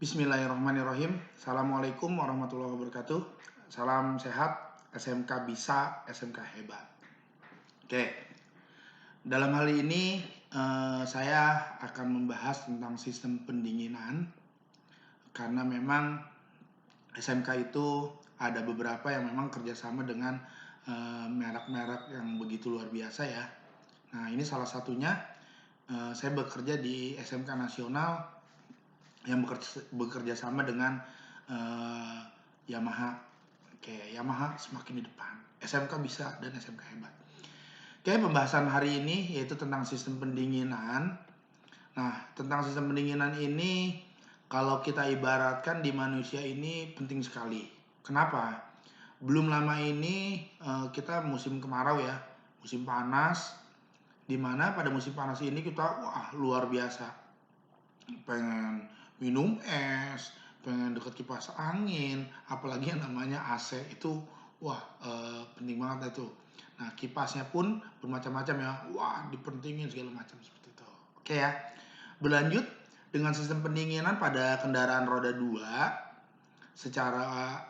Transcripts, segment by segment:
Bismillahirrahmanirrahim. Assalamualaikum warahmatullahi wabarakatuh. Salam sehat, SMK bisa, SMK hebat. Oke, dalam hal ini saya akan membahas tentang sistem pendinginan karena memang SMK itu ada beberapa yang memang kerjasama dengan merek-merek yang begitu luar biasa ya. Nah, ini salah satunya saya bekerja di SMK nasional yang bekerja sama dengan Yamaha. Oke, Yamaha semakin di depan. SMK bisa dan SMK hebat. Oke, pembahasan hari ini yaitu tentang sistem pendinginan. Nah, tentang sistem pendinginan ini kalau kita ibaratkan di manusia ini penting sekali. Kenapa? Belum lama ini kita musim kemarau ya, musim panas. Dimana pada musim panas ini kita luar biasa pengen minum es, pengen deket kipas angin, apalagi yang namanya AC itu penting banget itu. Nah, kipasnya pun bermacam-macam ya, dipentingin segala macam seperti itu. Oke ya, berlanjut dengan sistem pendinginan pada kendaraan roda 2 secara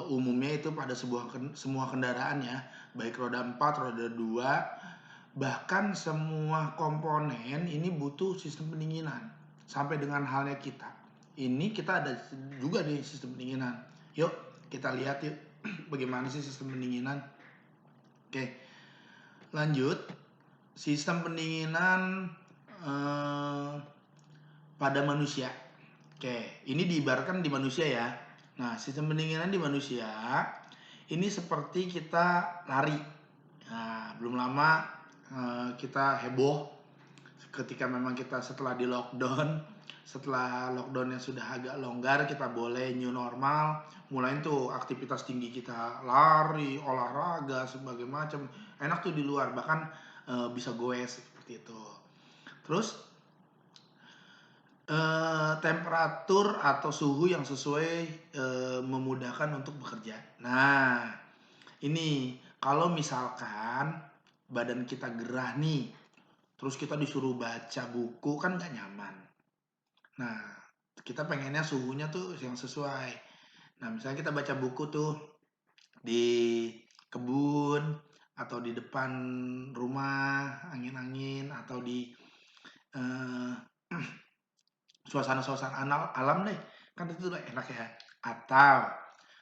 umumnya itu pada semua kendaraan ya, baik roda 4, roda 2, bahkan semua komponen ini butuh sistem pendinginan. Sampai dengan halnya kita. Ini kita ada juga di sistem pendinginan. Yuk, kita lihat yuk bagaimana sih sistem pendinginan. Oke, lanjut. Sistem pendinginan pada manusia. Oke, ini diibaratkan di manusia ya. Nah, sistem pendinginan di manusia ini seperti kita lari. Nah, belum lama kita heboh ketika memang kita setelah lockdownnya sudah agak longgar, kita boleh new normal, mulai tuh aktivitas tinggi kita lari, olahraga, sebagai macam, enak tuh di luar, bahkan bisa goes seperti itu. Terus temperatur atau suhu yang sesuai memudahkan untuk bekerja. Nah, ini kalau misalkan badan kita gerah nih, terus kita disuruh baca buku kan nggak nyaman. Nah, kita pengennya suhunya tuh yang sesuai. Nah, misalnya kita baca buku tuh di kebun atau di depan rumah, angin-angin, atau di eh, suasana-suasana alam deh. Kan itu udah enak ya. Atau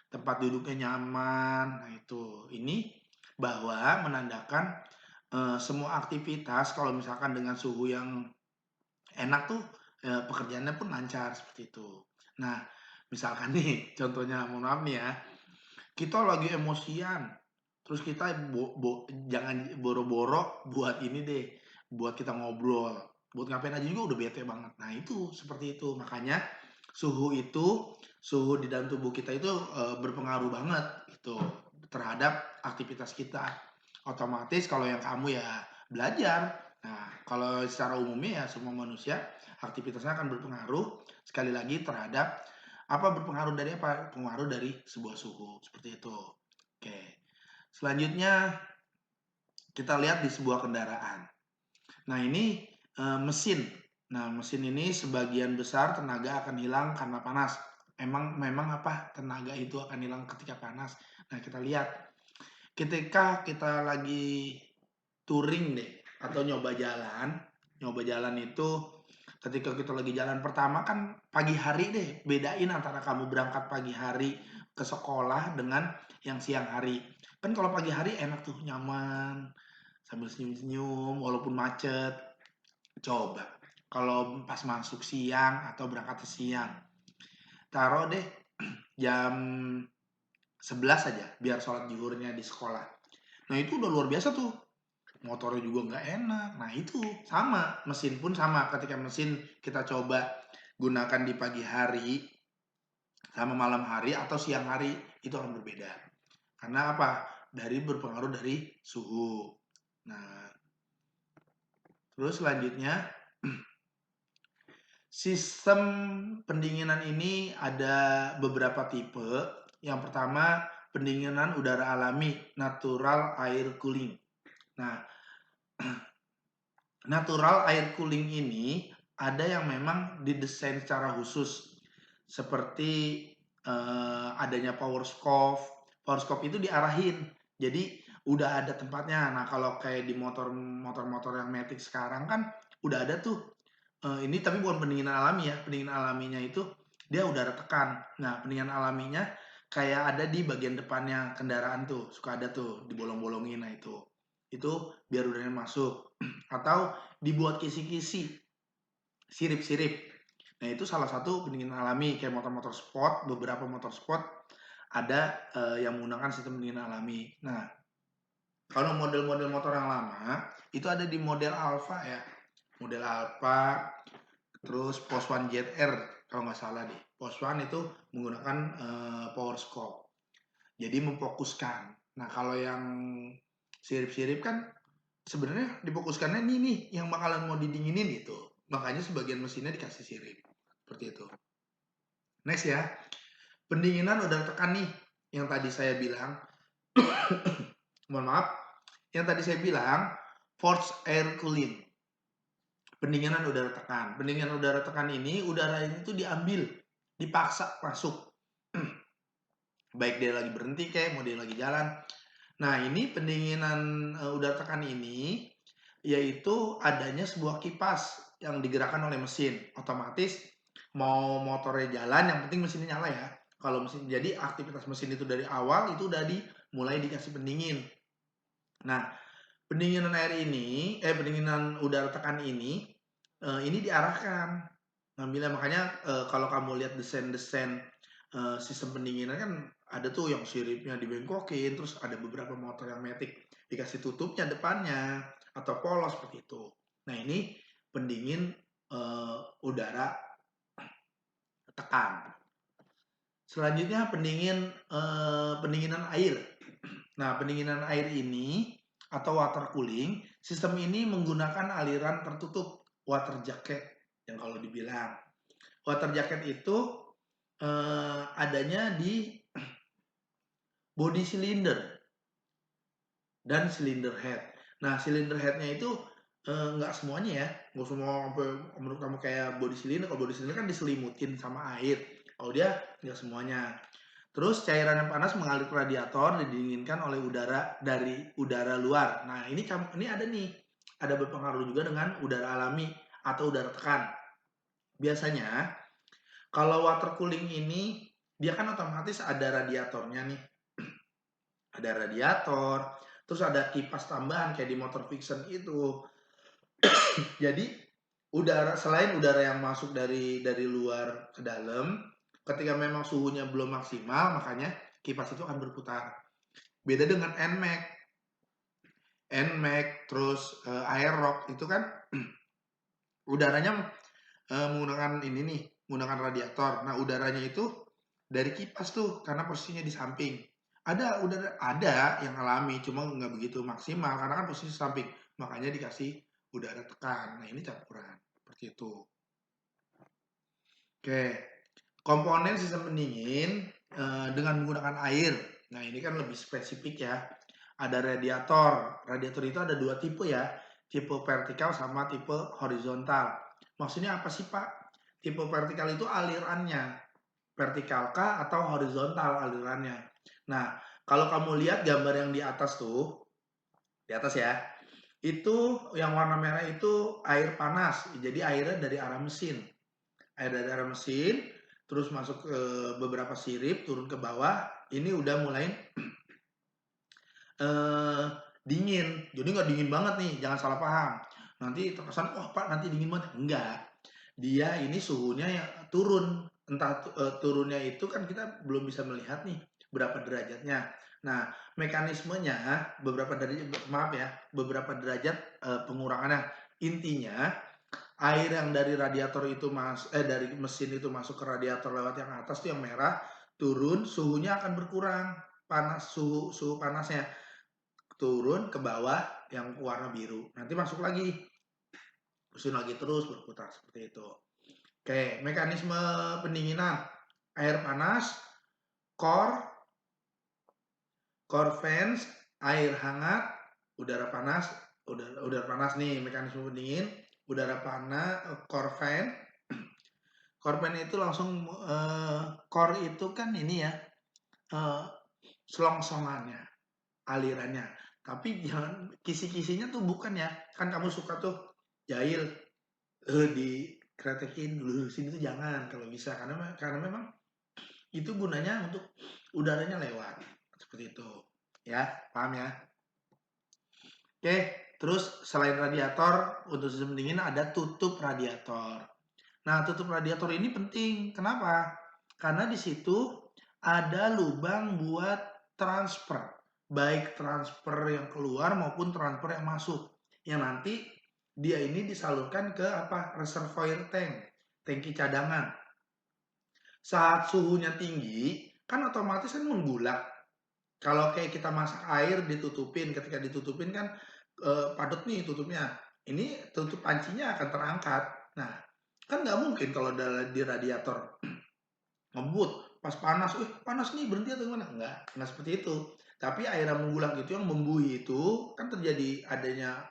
tempat duduknya nyaman. Nah, itu. Ini bahwa menandakan semua aktivitas kalau misalkan dengan suhu yang enak tuh pekerjaannya pun lancar seperti itu. Nah, misalkan nih contohnya, mohon maaf nih ya, kita lagi emosian, terus kita jangan boro-boro buat ini deh, buat kita ngobrol, buat ngapain aja juga udah bete banget. Nah, itu seperti itu. Makanya suhu di dalam tubuh kita itu berpengaruh banget itu terhadap aktivitas kita. Otomatis kalau yang kamu ya belajar. Nah, kalau secara umumnya ya semua manusia aktivitasnya akan berpengaruh sekali lagi terhadap berpengaruh dari apa? Pengaruh dari sebuah suhu seperti itu. Oke. Selanjutnya kita lihat di sebuah kendaraan. Nah, ini mesin. Nah, mesin ini sebagian besar tenaga akan hilang karena panas. Memang apa tenaga itu akan hilang ketika panas? Nah, kita lihat ketika kita lagi touring deh atau nyoba jalan itu ketika kita lagi jalan pertama kan pagi hari deh, bedain antara kamu berangkat pagi hari ke sekolah dengan yang siang hari. Kan kalau pagi hari enak tuh, nyaman, sambil senyum-senyum walaupun macet. Coba kalau pas masuk siang atau berangkat siang, taruh deh jam 11 aja biar sholat zuhurnya di sekolah. Nah, itu udah luar biasa tuh. Motornya juga nggak enak. Nah, itu sama, mesin pun sama. Ketika mesin kita coba gunakan di pagi hari sama malam hari atau siang hari, itu akan berbeda. Karena apa? Berpengaruh dari suhu. Nah, terus selanjutnya sistem pendinginan ini ada beberapa tipe. Yang pertama, pendinginan udara alami, natural air cooling. Nah, natural air cooling ini ada yang memang didesain secara khusus seperti, adanya power stove. Power stove itu diarahin, jadi udah ada tempatnya. Nah, kalau kayak di motor-motor yang matic sekarang kan udah ada tuh, ini tapi bukan pendinginan alami ya, pendinginan alaminya itu dia udara tekan. Nah, pendinginan alaminya kayak ada di bagian depannya kendaraan tuh, suka ada tuh dibolong-bolongin, nah itu. Itu biar udaranya masuk. Atau dibuat kisi-kisi, sirip-sirip. Nah, itu salah satu pendingin alami kayak motor-motor sport, beberapa motor sport ada yang menggunakan sistem pendingin alami. Nah, kalau model-model motor yang lama itu ada di model Alfa ya. Model Alfa, terus Post One ZR kalau nggak salah deh. Post One itu menggunakan power scope. Jadi memfokuskan. Nah, kalau yang sirip-sirip kan sebenarnya difokuskannya ini nih yang bakalan mau didinginin gitu. Makanya sebagian mesinnya dikasih sirip. Seperti itu. Next ya. Pendinginan udara tekan nih yang tadi saya bilang. Mohon maaf. Yang tadi saya bilang forced air cooling. Pendinginan udara tekan. Pendinginan udara tekan ini udara itu diambil, dipaksa masuk. Baik dia lagi berhenti kayak mau dia lagi jalan. Nah, ini pendinginan udara tekan ini yaitu adanya sebuah kipas yang digerakkan oleh mesin. Otomatis mau motornya jalan, yang penting mesinnya nyala ya. Kalau mesin, jadi aktivitas mesin itu dari awal itu udah mulai dikasih pendingin. Nah, pendinginan air ini, pendinginan udara tekan ini diarahkan ngambilnya. Makanya kalau kamu lihat desain-desain sistem pendinginan kan ada tuh yang siripnya dibengkokin, terus ada beberapa motor yang matic dikasih tutupnya depannya atau polos seperti itu. Nah, ini pendingin udara tekan. Selanjutnya pendinginan air. Nah, pendinginan air ini atau water cooling, sistem ini menggunakan aliran tertutup water jacket yang kalau dibilang. Water jacket itu adanya di body cylinder dan cylinder head. Nah, cylinder headnya itu nggak semuanya ya, nggak semua sampai menurut kamu kayak body cylinder. Kalau body cylinder kan diselimutin sama air. Kalau dia nggak semuanya. Terus cairan yang panas mengalir ke radiator didinginkan oleh udara dari udara luar. Nah, ini ada nih, ada berpengaruh juga dengan udara alami atau udara tekan. Biasanya kalau water cooling ini dia kan otomatis ada radiatornya nih. Ada radiator, terus ada kipas tambahan kayak di motor fiction itu. Jadi selain udara yang masuk dari luar ke dalam, ketika memang suhunya belum maksimal, makanya kipas itu akan berputar. Beda dengan NMAX, terus Aerox itu kan udaranya menggunakan ini nih, menggunakan radiator. Nah, udaranya itu dari kipas tuh karena posisinya di samping. Ada yang alami, cuma nggak begitu maksimal karena kan posisi samping. Makanya dikasih udara tekan. Nah, ini campuran seperti itu. Oke, komponen sistem pendingin dengan menggunakan air. Nah, ini kan lebih spesifik ya. Ada radiator. Radiator itu ada dua tipe ya, tipe vertikal sama tipe horizontal. Maksudnya apa sih, Pak? Tipe vertikal itu alirannya, vertikal kah atau horizontal alirannya. Nah, kalau kamu lihat gambar yang di atas tuh, di atas ya, itu yang warna merah itu air panas. Jadi airnya dari arah mesin. Air dari arah mesin, terus masuk ke beberapa sirip, turun ke bawah. Ini udah mulai dingin. Jadi nggak dingin banget nih, jangan salah paham. Nanti terkesan, wah Pak nanti dingin banget. Enggak. Dia ini suhunya yang turun. Entah turunnya itu kan kita belum bisa melihat nih berapa derajatnya. Nah, mekanismenya beberapa derajat, maaf ya, beberapa derajat pengurangannya. Intinya air yang dari radiator itu dari mesin itu masuk ke radiator lewat yang atas tuh yang merah, turun suhunya akan berkurang. Suhu panasnya turun ke bawah yang warna biru. Nanti masuk lagi. Mesin lagi terus berputar seperti itu. Oke, mekanisme pendinginan. Air panas, core fans, air hangat, udara panas, udara panas nih mekanisme pendingin, udara panas, core fan, Core fan itu langsung, core itu kan ini ya, eee, selongsongannya, alirannya. Tapi jangan kisi-kisinya tuh bukan ya, kan kamu suka tuh jahil, dikretekin, lurusin itu jangan kalau bisa, karena memang itu gunanya untuk udaranya lewat, seperti itu, ya, paham ya? Oke, terus selain radiator, untuk sistem pendingin ada tutup radiator. Nah, tutup radiator ini penting. Kenapa? Karena di situ ada lubang buat transfer. Baik transfer yang keluar maupun transfer yang masuk. Yang nanti dia ini disalurkan ke apa? Reservoir tank, tangki cadangan. Saat suhunya tinggi, kan otomatis kan menggulak. Kalau kayak kita masak air ditutupin, ketika ditutupin kan padat nih tutupnya. Ini tutup pancinya akan terangkat. Nah, kan nggak mungkin kalau di radiator ngebut pas panas, panas nih berhenti atau gimana? Nggak seperti itu. Tapi air yang menggulak itu yang membuih itu kan terjadi adanya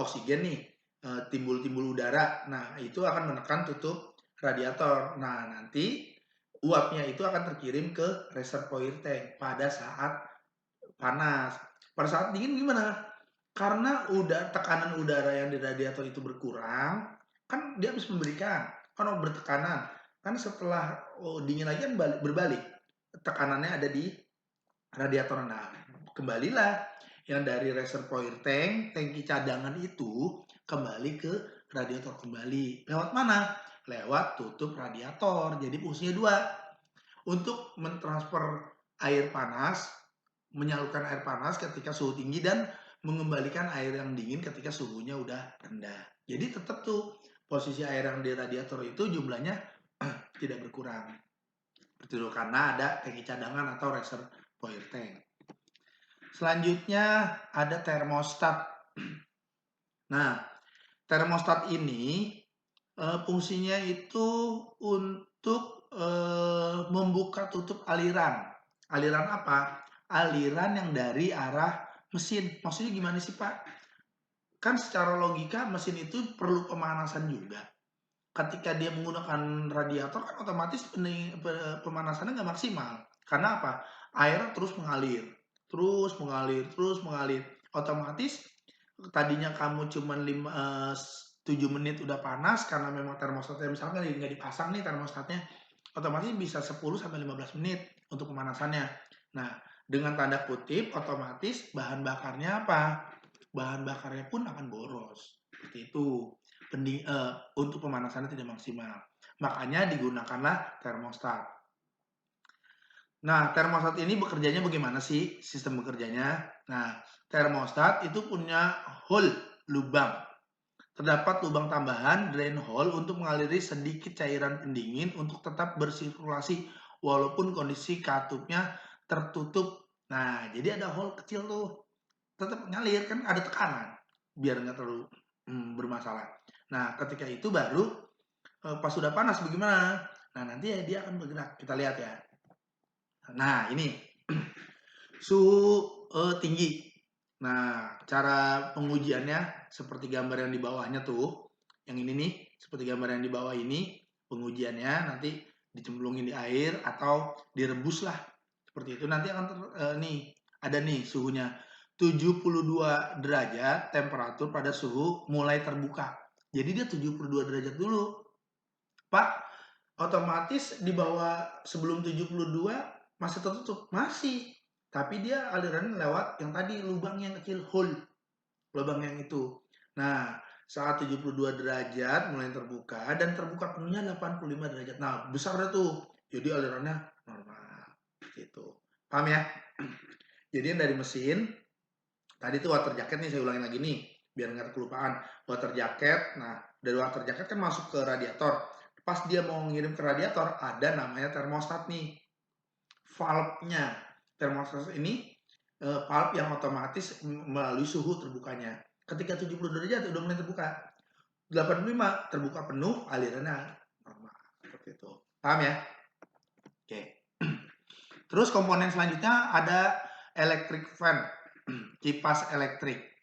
oksigen nih, timbul-timbul udara. Nah, itu akan menekan tutup radiator. Nah, nanti uapnya itu akan terkirim ke reservoir tank pada saat panas. Pada saat dingin gimana? Karena tekanan udara yang di radiator itu berkurang, kan dia habis memberikan, kan bertekanan. Kan setelah dingin lagi kan berbalik. Tekanannya ada di radiator. Nah, kembalilah yang dari reservoir tank, tangki cadangan itu kembali ke radiator kembali. Lewat mana? Lewat tutup radiator. Jadi fungsinya dua. Untuk mentransfer air panas, menyalurkan air panas ketika suhu tinggi dan mengembalikan air yang dingin ketika suhunya udah rendah. Jadi tetap tuh posisi air yang di radiator itu jumlahnya tidak berkurang. Betul, karena ada tangki cadangan atau reservoir tank. Selanjutnya ada termostat. Nah, termostat ini fungsinya itu untuk membuka tutup aliran. Aliran apa? Aliran yang dari arah mesin. Maksudnya gimana sih, Pak? Kan secara logika mesin itu perlu pemanasan juga. Ketika dia menggunakan radiator kan otomatis pemanasannya nggak maksimal. Karena apa? Air terus mengalir, terus mengalir, terus mengalir. Otomatis tadinya kamu cuma 7 menit udah panas karena memang termostatnya misalnya nggak dipasang nih termostatnya, otomatis bisa 10 sampai 15 menit untuk pemanasannya. Nah, dengan tanda kutip otomatis bahan bakarnya apa? Bahan bakarnya pun akan boros. Seperti itu. Untuk pemanasannya tidak maksimal. Makanya digunakanlah termostat. Nah, termostat ini bekerjanya bagaimana sih sistem bekerjanya? Nah, termostat itu punya hole, lubang. Terdapat lubang tambahan drain hole untuk mengaliri sedikit cairan pendingin untuk tetap bersirkulasi walaupun kondisi katupnya tertutup. Nah, jadi ada hole kecil tuh, tetap ngalir kan ada tekanan biar nggak terlalu bermasalah. Nah, ketika itu baru pas sudah panas bagaimana? Nah, nanti ya dia akan bergerak. Kita lihat ya. Nah, ini suhu tinggi. Nah, cara pengujiannya seperti gambar yang di bawahnya tuh. Yang ini nih, seperti gambar yang di bawah ini, pengujiannya nanti dicemplungin di air atau direbus lah. Seperti itu nanti akan nih, ada nih suhunya 72 derajat temperatur pada suhu mulai terbuka. Jadi dia 72 derajat dulu. Pak, otomatis di bawah sebelum 72 masih tertutup? Masih. Tapi dia alirannya lewat yang tadi lubang yang kecil, hole. Lubang yang itu. Nah, saat 72 derajat mulai terbuka dan terbuka penuhnya 85 derajat. Nah, besar dah tuh. Jadi alirannya normal. Gitu. Paham ya? Jadi yang dari mesin, tadi tuh water jacket nih, saya ulangin lagi nih. Biar nggak kelupaan. Water jacket, nah dari water jacket kan masuk ke radiator. Pas dia mau ngirim ke radiator, ada namanya termostat nih. Valve-nya. Termostat ini valve yang otomatis melalui suhu terbukanya. Ketika 70 derajat udah mulai terbuka. 85 terbuka penuh, alirannya normal. Seperti itu. Paham ya? Oke. Terus komponen selanjutnya ada electric fan, kipas elektrik.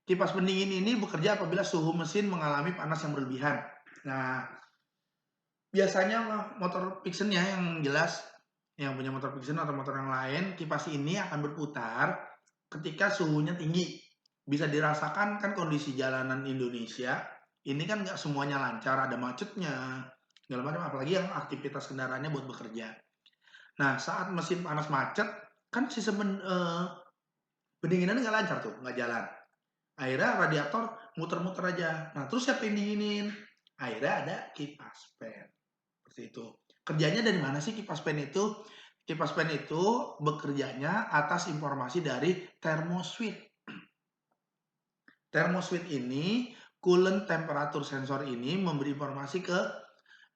Kipas pendingin ini bekerja apabila suhu mesin mengalami panas yang berlebihan. Nah, biasanya motor Vixion ya yang jelas, yang punya motor Vixion atau motor yang lain, kipas ini akan berputar ketika suhunya tinggi. Bisa dirasakan kan kondisi jalanan Indonesia, ini kan nggak semuanya lancar, ada macetnya, segala macam, apalagi yang aktivitas kendaraannya buat bekerja. Nah, saat mesin panas macet, kan sistem pendinginan nggak lancar tuh, nggak jalan. Akhirnya radiator muter-muter aja. Nah, terus siapa yang dinginin? Akhirnya ada kipas fan. Seperti itu. Kerjanya dari mana sih kipas fan itu? Kipas fan itu bekerjanya atas informasi dari thermoswitch. Thermoswitch ini, coolant temperature sensor ini memberi informasi ke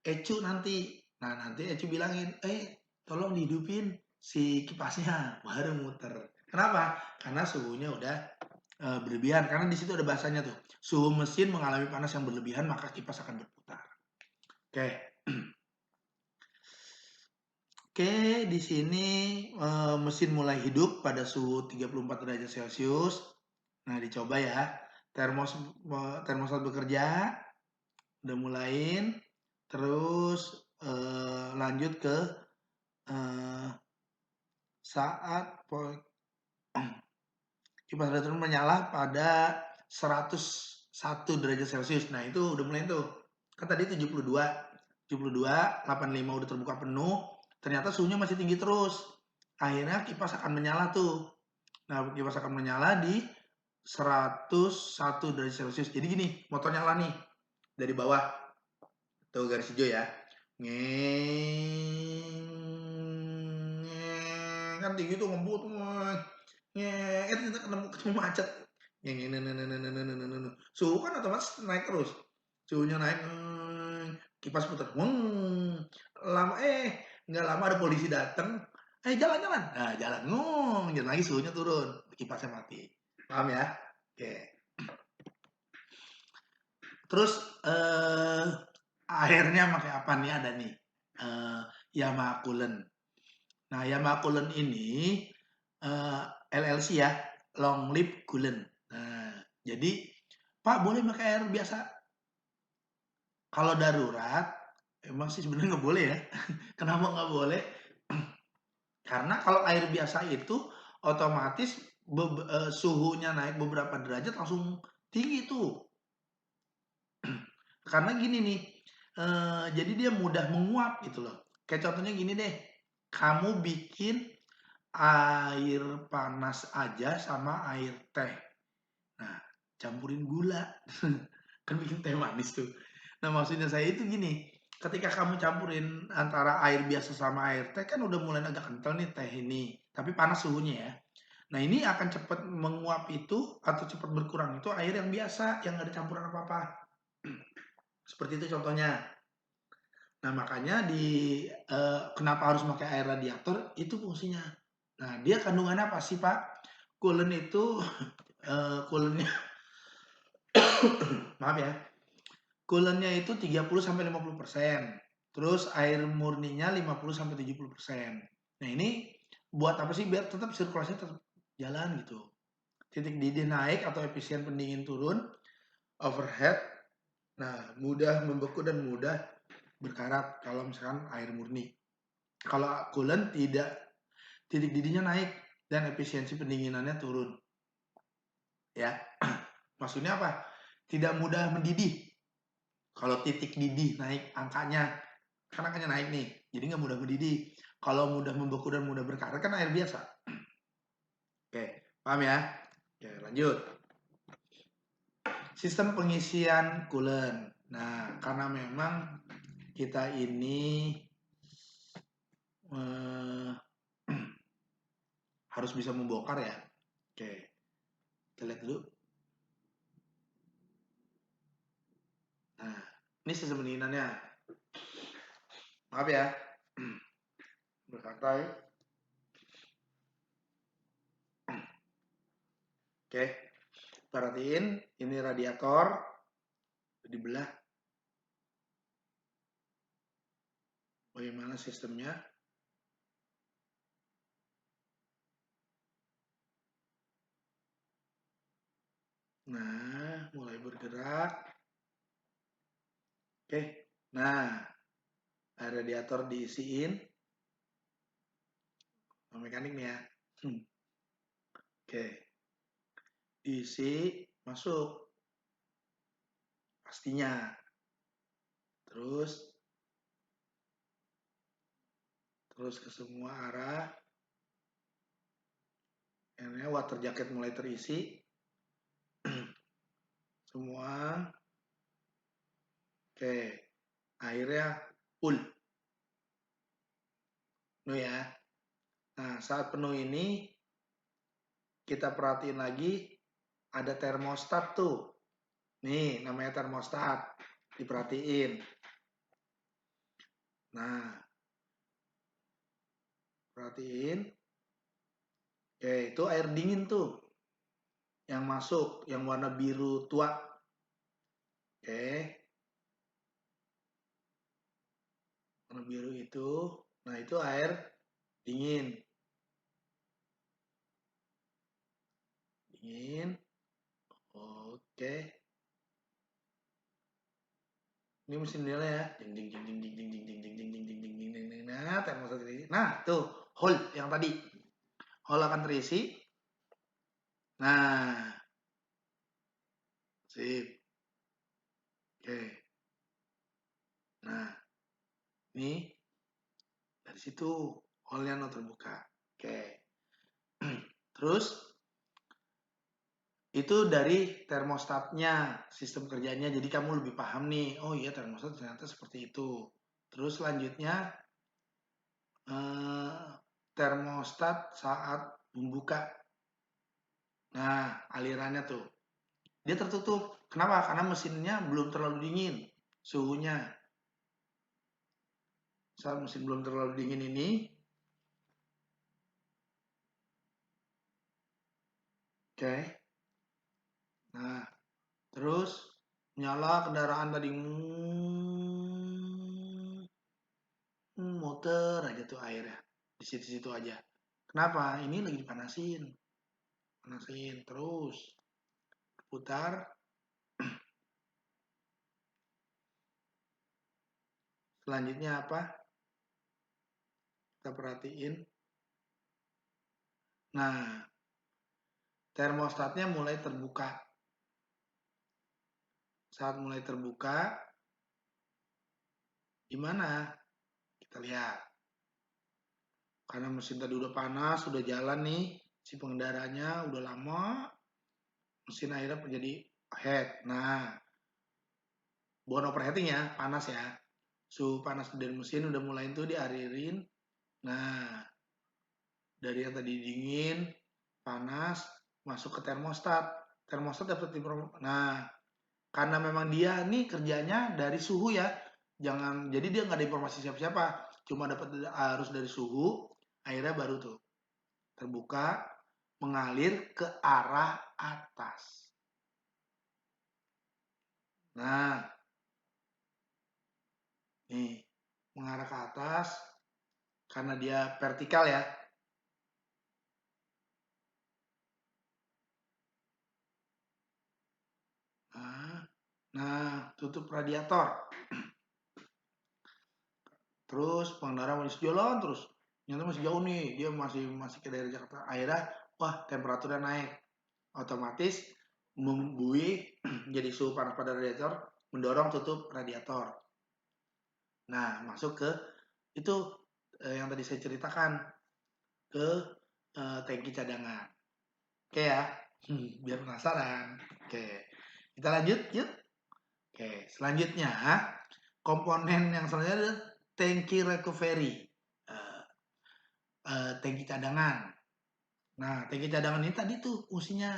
ECU nanti. Nah, nanti ECU bilangin, tolong dihidupin si kipasnya, baru muter. Kenapa? Karena suhunya udah berlebihan. Karena di situ ada bahasanya tuh, suhu mesin mengalami panas yang berlebihan, maka kipas akan berputar. Oke. Oke, di sini mesin mulai hidup pada suhu 34 derajat Celcius. Nah, dicoba ya. Termostat bekerja, udah mulain. Terus lanjut ke saat kipas radiator menyala pada 101 derajat Celcius. Nah, itu udah mulai tuh. Kan tadi 72, 85 udah terbuka penuh. Ternyata suhunya masih tinggi terus. Akhirnya kipas akan menyala tuh. Nah, kipas akan menyala di 101 derajat Celcius. Jadi gini, motor nyala nih dari bawah. Tuh garis hijau ya. Ngeng, ngeng. Kan tinggi tuh ngebut. Ngeng, ketemu macet. Ngeng, suhu kan otomatis naik terus. Suhunya naik, kipas putar. Lama nggak lama ada polisi datang. Jalan-jalan. Nah, jalan. Jalan lagi suhunya turun. Kipasnya mati. Paham ya? Oke. Terus akhirnya pakai apa nih? Ada nih Yamaha Coolant. Nah, Yamaha Coolant ini LLC ya, Long Live Coolant. Nah, jadi Pak boleh pakai air biasa. Kalau darurat, emang sih sebenarnya nggak boleh ya. Kenapa nggak boleh? Karena kalau air biasa itu otomatis suhunya naik beberapa derajat langsung tinggi tuh. Karena gini nih, jadi dia mudah menguap gitu loh. Kayak contohnya gini deh, kamu bikin air panas aja sama air teh. Nah, campurin gula, kan bikin teh manis tuh. Nah, maksudnya saya itu gini, ketika kamu campurin antara air biasa sama air teh, kan udah mulai agak kental nih teh ini, tapi panas suhunya ya. Nah, ini akan cepat menguap itu atau cepat berkurang itu air yang biasa, yang nggak ada campuran apa-apa. Seperti itu contohnya. Nah, makanya kenapa harus pakai air radiator, itu fungsinya. Nah, dia kandungannya apa sih, Pak? Coolant itu, coolantnya, maaf ya, coolantnya itu 30-50%. Terus air murninya 50-70%. Nah, ini buat apa sih? Biar tetap sirkulasinya tetap jalan gitu. Titik didih naik atau efisien pendingin turun, overhead. Nah, mudah membeku dan mudah berkarat kalau misalkan air murni. Kalau coolant tidak, titik didihnya naik dan efisiensi pendinginannya turun. Ya, maksudnya apa? Tidak mudah mendidih. Kalau titik didih naik angkanya, kan angkanya naik nih, jadi nggak mudah mendidih. Kalau mudah membeku dan mudah berkarat kan air biasa. Oke, paham ya? Oke, lanjut. Sistem pengisian coolant. Nah, karena memang kita ini eh, harus bisa membongkar ya. Oke, kita lihat dulu. Nah, ini sistem pendinginannya. Maaf ya, berkata ya. Oke, perhatiin ini radiator dibelah. Bagaimana sistemnya? Nah, mulai bergerak. Oke, nah air radiator diisiin, mekanik nih ya. Oke, diisi, masuk pastinya. Terus ke semua arah. Ini water jacket mulai terisi. Semua. Oke, akhirnya full. Penuh ya. Nah, saat penuh ini kita perhatiin lagi ada termostat tuh. Nih, namanya termostat. Diperhatiin. Nah, perhatiin. Oke, itu air dingin tuh. Yang masuk, yang warna biru tua. Oke. Warna biru itu. Nah, itu air dingin. Dingin. Oke. Ini mesin nyala ya. Ding ding ding ding ding ding ding ding ding ding ding ding ding ding ding ding. Nah, termostat ini. Nah, tuh, hole yang tadi. Hole akan terisi. Nah, sip. Oke. Nah, ini dari situ hole-nya terbuka. Oke. Terus itu dari termostatnya, sistem kerjanya. Jadi kamu lebih paham nih. Oh iya, termostat ternyata seperti itu. Terus selanjutnya termostat saat membuka. Nah, alirannya tuh. Dia tertutup. Kenapa? Karena mesinnya belum terlalu dingin suhunya. Saat mesin belum terlalu dingin ini, oke. Nah, terus nyala kendaraan tadi, muter aja tuh airnya di situ-situ aja. Kenapa? Ini lagi dipanasin, panasin terus putar. Selanjutnya apa? Kita perhatiin. Nah, termostatnya mulai terbuka. Saat mulai terbuka, gimana? Kita lihat. Karena mesin tadi udah panas, udah jalan nih, si pengendaranya udah lama, mesin akhirnya menjadi head. Nah, bukan overheating ya, panas ya. Suhu panas dari mesin udah mulai itu dialirin. Nah, dari yang tadi dingin, panas, masuk ke termostat. Termostat dapat informasi. Nah, karena memang dia nih kerjanya dari suhu ya. Jadi dia nggak ada informasi siapa-siapa. Cuma dapat arus dari suhu, akhirnya baru tuh terbuka, mengalir ke arah atas. Nah, nih, mengarah ke atas, karena dia vertikal ya. Nah, tutup radiator. Terus pengendara masih jalan terus. Ternyata masih jauh nih, dia masih ke daerah Jakarta. Akhirnya, wah temperaturnya naik. Otomatis membuih jadi suhu panas pada radiator, mendorong tutup radiator. Nah, masuk ke itu yang tadi saya ceritakan ke tangki cadangan. Oke ya, biar penasaran. Oke, kita lanjut yuk. Oke, selanjutnya komponen yang selanjutnya adalah tangki recovery, tangki cadangan. Nah, tangki cadangan ini tadi tuh fungsinya.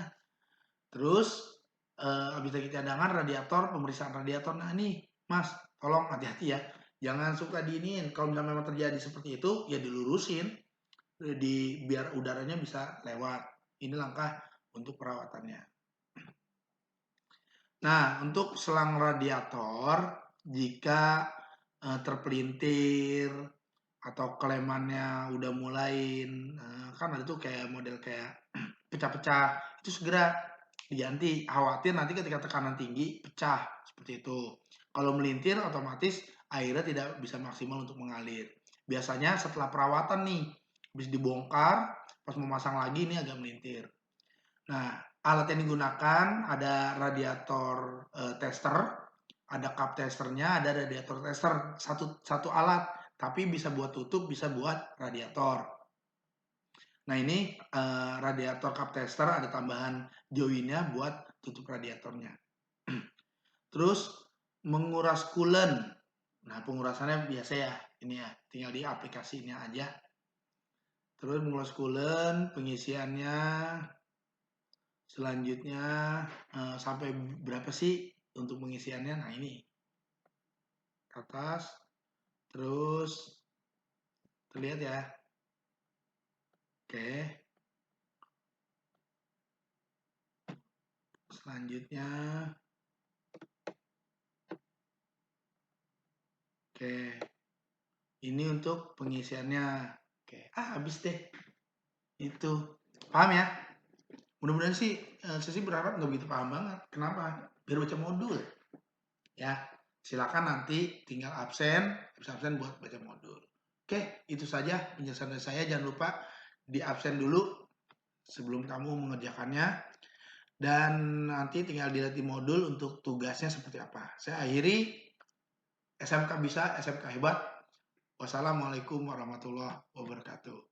Terus habis tangki cadangan, radiator, pemeriksaan radiator. Nah nih, Mas, tolong hati-hati ya. Jangan suka diinin. Kalau misalnya memang terjadi seperti itu, ya dilurusin, biar udaranya bisa lewat. Ini langkah untuk perawatannya. Nah, untuk selang radiator, jika terpelintir atau klemannya udah mulai, kan ada tuh kayak model kayak pecah-pecah, itu segera diganti. Khawatir nanti ketika tekanan tinggi pecah seperti itu. Kalau melintir otomatis airnya tidak bisa maksimal untuk mengalir. Biasanya setelah perawatan nih, habis dibongkar, pas mau masang lagi ini agak melintir. Nah, alat yang digunakan ada radiator tester, ada cup testernya, ada radiator tester, satu alat, tapi bisa buat tutup, bisa buat radiator. Nah ini radiator cup tester ada tambahan joinnya buat tutup radiatornya. Terus menguras coolant. Nah pengurasannya biasa ya, ini ya, tinggal di aplikasinya aja. Terus menguras coolant, pengisiannya selanjutnya sampai berapa sih untuk pengisiannya? Nah ini ke atas, terus terlihat ya. Oke, selanjutnya, oke, ini untuk pengisiannya. Oke, habis deh. Itu, paham ya? Mudah-mudahan sih, saya sih berharap nggak begitu paham banget. Kenapa? Biar baca modul. Ya, silakan nanti tinggal habis absen buat baca modul. Oke, itu saja penjelasan dari saya. Jangan lupa di absen dulu sebelum kamu mengerjakannya. Dan nanti tinggal dilihat di modul untuk tugasnya seperti apa. Saya akhiri, SMK bisa, SMK hebat. Wassalamualaikum warahmatullahi wabarakatuh.